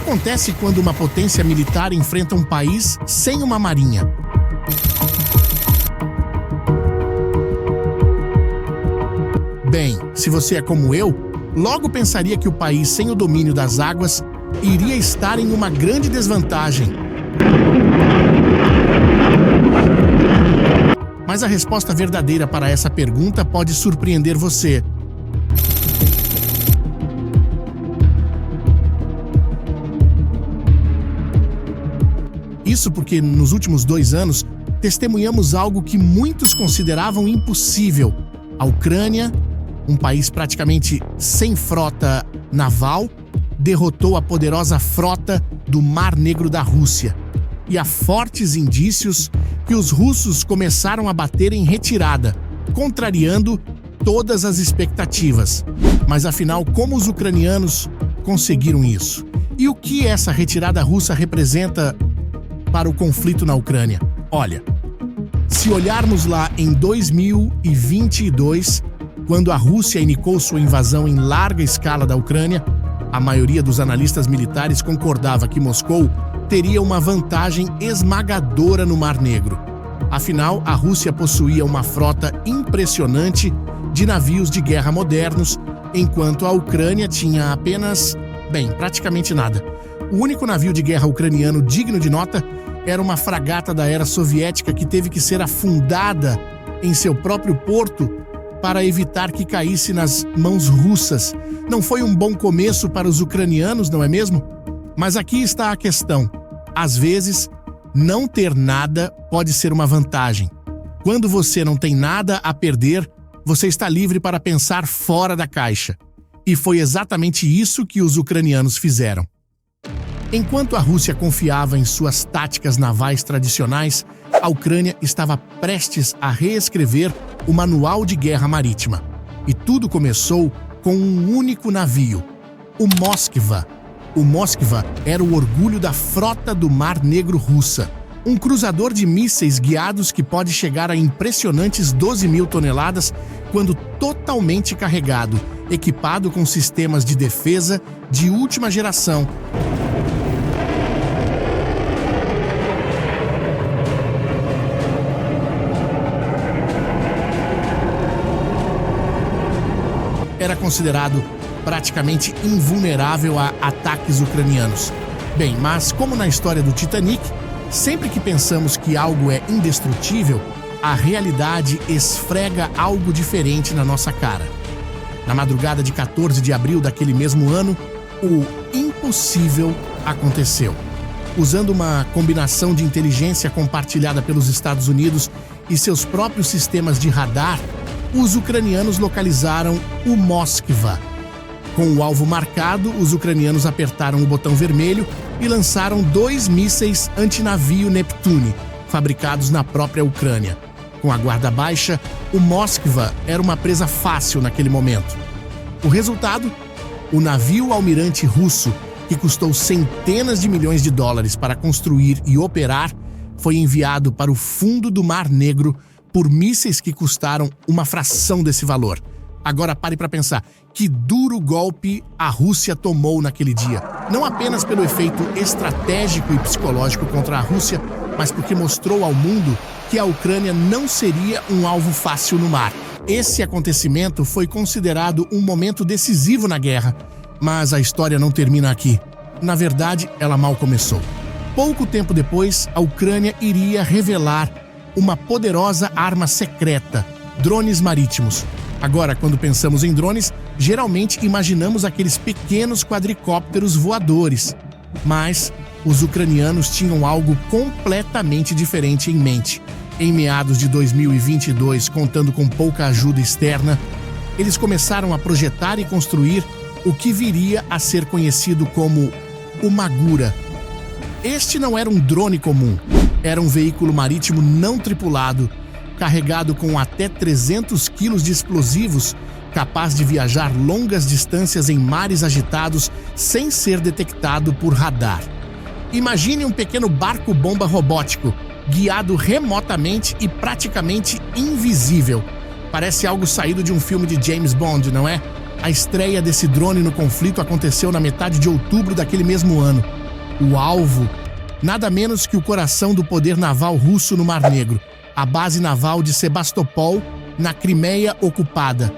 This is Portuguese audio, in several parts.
acontece quando uma potência militar enfrenta um país sem uma marinha? Bem, se você é como eu, logo pensaria que o país sem o domínio das águas iria estar em uma grande desvantagem. Mas a resposta verdadeira para essa pergunta pode surpreender você. Isso porque, nos últimos 2 anos, testemunhamos algo que muitos consideravam impossível. A Ucrânia, um país praticamente sem frota naval, derrotou a poderosa frota do Mar Negro da Rússia. E há fortes indícios que os russos começaram a bater em retirada, contrariando todas as expectativas. Mas afinal, como os ucranianos conseguiram isso? E o que essa retirada russa representa para o conflito na Ucrânia? Olha, se olharmos lá em 2022, quando a Rússia inicou sua invasão em larga escala da Ucrânia, a maioria dos analistas militares concordava que Moscou teria uma vantagem esmagadora no Mar Negro. Afinal, a Rússia possuía uma frota impressionante de navios de guerra modernos, enquanto a Ucrânia tinha apenas, praticamente nada. O único navio de guerra ucraniano digno de nota era uma fragata da era soviética que teve que ser afundada em seu próprio porto para evitar que caísse nas mãos russas. Não foi um bom começo para os ucranianos, não é mesmo? Mas aqui está a questão. Às vezes, não ter nada pode ser uma vantagem. Quando você não tem nada a perder, você está livre para pensar fora da caixa. E foi exatamente isso que os ucranianos fizeram. Enquanto a Rússia confiava em suas táticas navais tradicionais, a Ucrânia estava prestes a reescrever o Manual de Guerra Marítima. E tudo começou com um único navio, o Moskva. O Moskva era o orgulho da frota do Mar Negro russa. Um cruzador de mísseis guiados que pode chegar a impressionantes 12.000 toneladas quando totalmente carregado, equipado com sistemas de defesa de última geração. Era considerado praticamente invulnerável a ataques ucranianos. Mas como na história do Titanic, sempre que pensamos que algo é indestrutível, a realidade esfrega algo diferente na nossa cara. Na madrugada de 14 de abril daquele mesmo ano, o impossível aconteceu. Usando uma combinação de inteligência compartilhada pelos Estados Unidos e seus próprios sistemas de radar, os ucranianos localizaram o Moskva. Com o alvo marcado, os ucranianos apertaram o botão vermelho e lançaram 2 mísseis antinavio Neptune, fabricados na própria Ucrânia. Com a guarda baixa, o Moskva era uma presa fácil naquele momento. O resultado? O navio almirante russo, que custou centenas de milhões de dólares para construir e operar, foi enviado para o fundo do Mar Negro por mísseis que custaram uma fração desse valor. Agora pare para pensar, que duro golpe a Rússia tomou naquele dia. Não apenas pelo efeito estratégico e psicológico contra a Rússia, mas porque mostrou ao mundo que a Ucrânia não seria um alvo fácil no mar. Esse acontecimento foi considerado um momento decisivo na guerra, mas a história não termina aqui. Na verdade, ela mal começou. Pouco tempo depois, a Ucrânia iria revelar uma poderosa arma secreta, drones marítimos. Agora, quando pensamos em drones, geralmente imaginamos aqueles pequenos quadricópteros voadores. Mas os ucranianos tinham algo completamente diferente em mente. Em meados de 2022, contando com pouca ajuda externa, eles começaram a projetar e construir o que viria a ser conhecido como o Magura. Este não era um drone comum, era um veículo marítimo não tripulado, carregado com até 300 quilos de explosivos, capaz de viajar longas distâncias em mares agitados sem ser detectado por radar. Imagine um pequeno barco-bomba robótico, guiado remotamente e praticamente invisível. Parece algo saído de um filme de James Bond, não é? A estreia desse drone no conflito aconteceu na metade de outubro daquele mesmo ano. O alvo, nada menos que o coração do poder naval russo no Mar Negro, a base naval de Sebastopol, na Crimeia ocupada.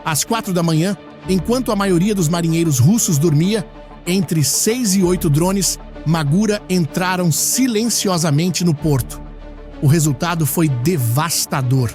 Às 4 da manhã, enquanto a maioria dos marinheiros russos dormia, entre 6 e 8 drones Magura entraram silenciosamente no porto. O resultado foi devastador.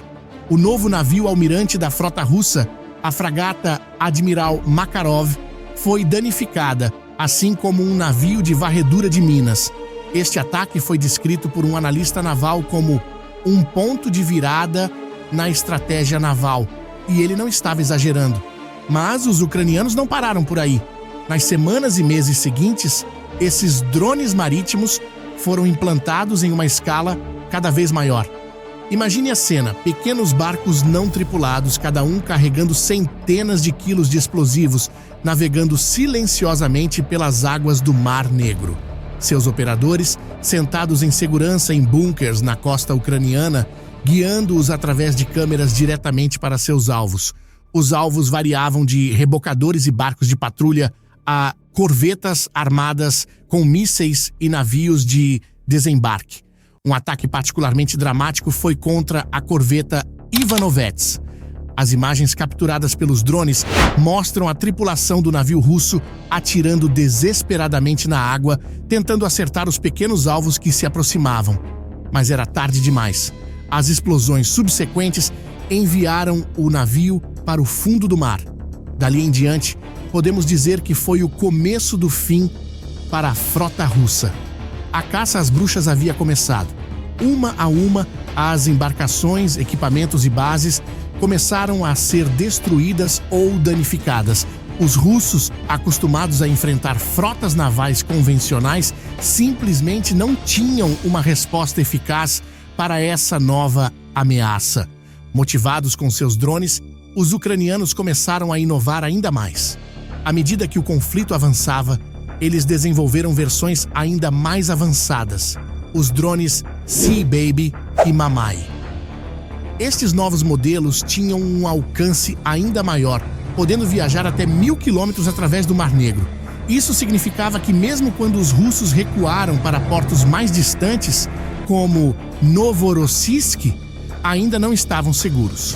O novo navio almirante da frota russa, a fragata Admiral Makarov, foi danificada, assim como um navio de varredura de minas. Este ataque foi descrito por um analista naval como um ponto de virada na estratégia naval, e ele não estava exagerando. Mas os ucranianos não pararam por aí. Nas semanas e meses seguintes, esses drones marítimos foram implantados em uma escala cada vez maior. Imagine a cena: pequenos barcos não tripulados, cada um carregando centenas de quilos de explosivos, navegando silenciosamente pelas águas do Mar Negro. Seus operadores, sentados em segurança em bunkers na costa ucraniana, guiando-os através de câmeras diretamente para seus alvos. Os alvos variavam de rebocadores e barcos de patrulha a corvetas armadas com mísseis e navios de desembarque. Um ataque particularmente dramático foi contra a corveta Ivanovets. As imagens capturadas pelos drones mostram a tripulação do navio russo atirando desesperadamente na água, tentando acertar os pequenos alvos que se aproximavam. Mas era tarde demais. As explosões subsequentes enviaram o navio para o fundo do mar. Dali em diante, podemos dizer que foi o começo do fim para a frota russa. A caça às bruxas havia começado. Uma a uma, as embarcações, equipamentos e bases começaram a ser destruídas ou danificadas. Os russos, acostumados a enfrentar frotas navais convencionais, simplesmente não tinham uma resposta eficaz para essa nova ameaça. Motivados com seus drones, os ucranianos começaram a inovar ainda mais. À medida que o conflito avançava, eles desenvolveram versões ainda mais avançadas, os drones Sea Baby e Mamai. Estes novos modelos tinham um alcance ainda maior, podendo viajar até 1.000 quilômetros através do Mar Negro. Isso significava que mesmo quando os russos recuaram para portos mais distantes, como Novorossiysk, ainda não estavam seguros.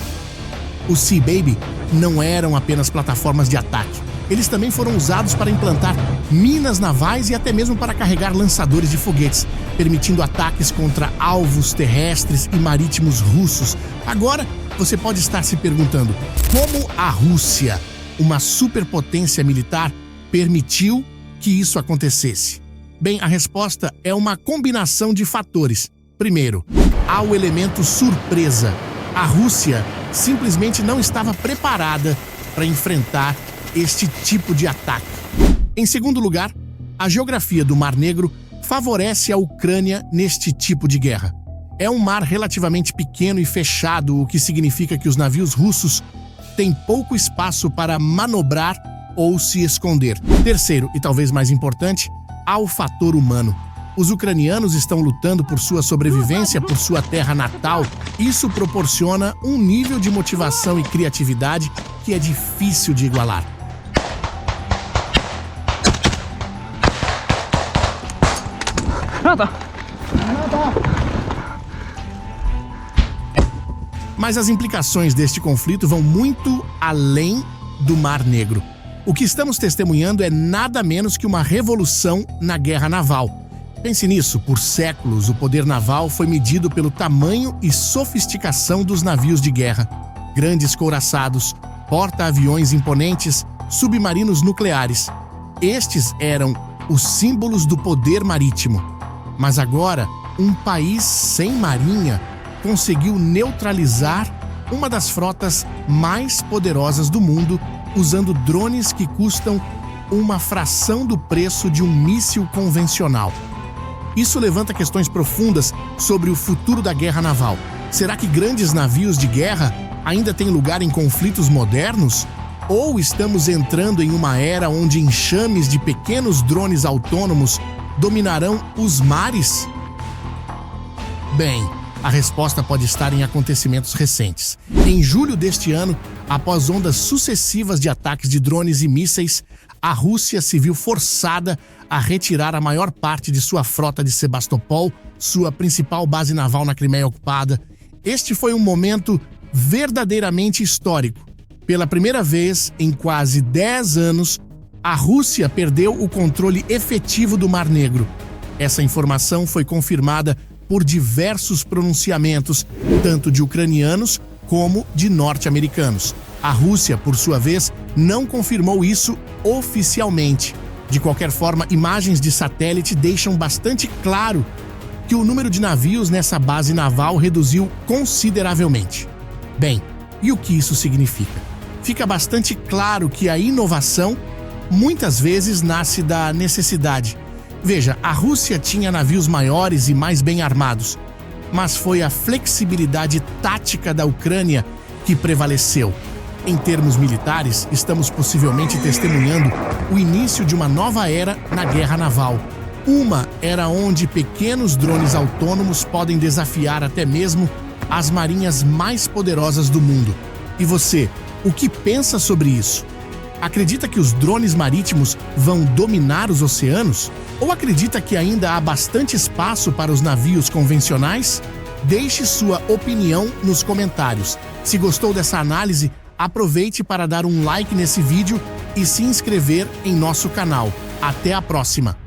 Os Sea Baby não eram apenas plataformas de ataque. Eles também foram usados para implantar minas navais e até mesmo para carregar lançadores de foguetes, permitindo ataques contra alvos terrestres e marítimos russos. Agora, você pode estar se perguntando como a Rússia, uma superpotência militar, permitiu que isso acontecesse. Bem, a resposta é uma combinação de fatores. Primeiro, há o elemento surpresa. A Rússia simplesmente não estava preparada para enfrentar este tipo de ataque. Em segundo lugar, a geografia do Mar Negro favorece a Ucrânia neste tipo de guerra. É um mar relativamente pequeno e fechado, o que significa que os navios russos têm pouco espaço para manobrar ou se esconder. Terceiro, e talvez mais importante, há o fator humano. Os ucranianos estão lutando por sua sobrevivência, por sua terra natal. Isso proporciona um nível de motivação e criatividade que é difícil de igualar. Mas as implicações deste conflito vão muito além do Mar Negro. O que estamos testemunhando é nada menos que uma revolução na guerra naval. Pense nisso, por séculos o poder naval foi medido pelo tamanho e sofisticação dos navios de guerra. Grandes couraçados, porta-aviões imponentes, submarinos nucleares. Estes eram os símbolos do poder marítimo. Mas agora, um país sem marinha conseguiu neutralizar uma das frotas mais poderosas do mundo usando drones que custam uma fração do preço de um míssil convencional. Isso levanta questões profundas sobre o futuro da guerra naval. Será que grandes navios de guerra ainda têm lugar em conflitos modernos? Ou estamos entrando em uma era onde enxames de pequenos drones autônomos dominarão os mares? Bem, a resposta pode estar em acontecimentos recentes. Em julho deste ano, após ondas sucessivas de ataques de drones e mísseis, a Rússia se viu forçada a retirar a maior parte de sua frota de Sebastopol, sua principal base naval na Crimeia ocupada. Este foi um momento verdadeiramente histórico. Pela primeira vez em quase 10 anos, a Rússia perdeu o controle efetivo do Mar Negro. Essa informação foi confirmada por diversos pronunciamentos, tanto de ucranianos como de norte-americanos. A Rússia, por sua vez, não confirmou isso oficialmente. De qualquer forma, imagens de satélite deixam bastante claro que o número de navios nessa base naval reduziu consideravelmente. Bem, e o que isso significa? Fica bastante claro que a inovação muitas vezes nasce da necessidade. Veja, a Rússia tinha navios maiores e mais bem armados, mas foi a flexibilidade tática da Ucrânia que prevaleceu. Em termos militares, estamos possivelmente testemunhando o início de uma nova era na guerra naval. Uma era onde pequenos drones autônomos podem desafiar até mesmo as marinhas mais poderosas do mundo. E você, o que pensa sobre isso? Acredita que os drones marítimos vão dominar os oceanos? Ou acredita que ainda há bastante espaço para os navios convencionais? Deixe sua opinião nos comentários. Se gostou dessa análise, aproveite para dar um like nesse vídeo e se inscrever em nosso canal. Até a próxima!